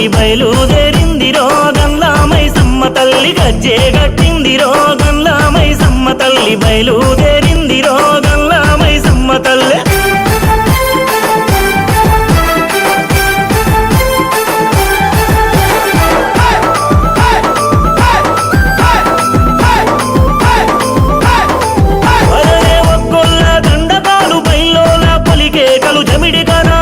బయలుదేరిందిరో గండ్ల మైసమ్మ తల్లి గజ్జే గట్టిందిరో గండ్ల మైసమ్మ తల్లి బయలుదేరిందిరో గండ్ల మైసమ్మ తల్లి జమిడి కర